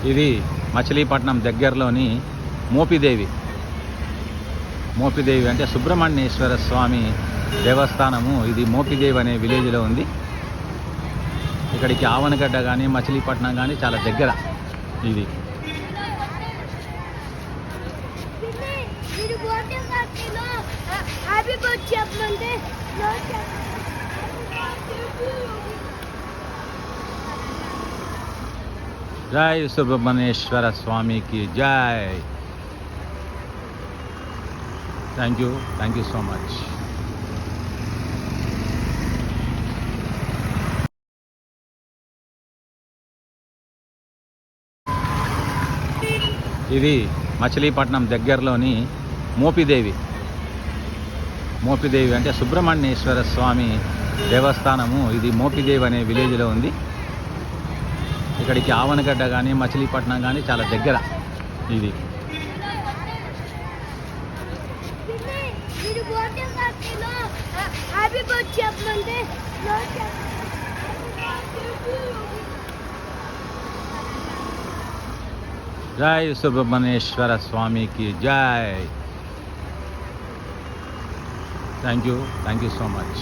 ఇది మచిలీపట్నం దగ్గరలోని మోపిదేవి అంటే సుబ్రహ్మణ్యేశ్వర స్వామి దేవస్థానము. ఇది మోపిదేవి అనే విలేజ్లో ఉంది. ఇక్కడికి ఆవనగడ్డ కానీ మచిలీపట్నం కానీ చాలా దగ్గర. ఇది జై సుబ్రహ్మణ్యేశ్వర స్వామికి జై. Thank you so much. ఇది మచిలీపట్నం దగ్గరలోని మోపిదేవి అంటే సుబ్రహ్మణ్యేశ్వర స్వామి దేవస్థానము. ఇది మోపిదేవి అనే విలేజ్లో ఉంది. ఇక్కడికి ఆవనగడ్డ కానీ మచిలీపట్నం కానీ చాలా దగ్గర. ఇది జై సుబ్రహ్మణ్యేశ్వర స్వామికి జై. Thank you so much.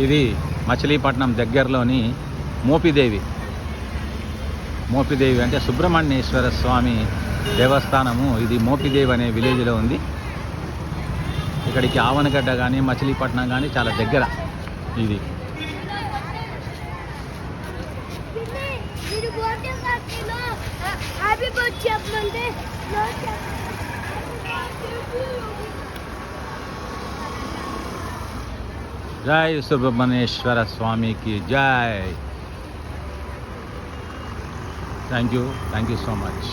ఇది మచిలీపట్నం దగ్గరలోని మోపిదేవి అంటే సుబ్రహ్మణ్యేశ్వర స్వామి దేవస్థానము. ఇది మోపిదేవి అనే విలేజ్లో ఉంది. ఇక్కడికి ఆవనగడ్డ కానీ మచిలీపట్నం కానీ చాలా దగ్గర. ఇది జై సుబ్రహ్మణ్యేశ్వర స్వామికి జై. Thank you so much.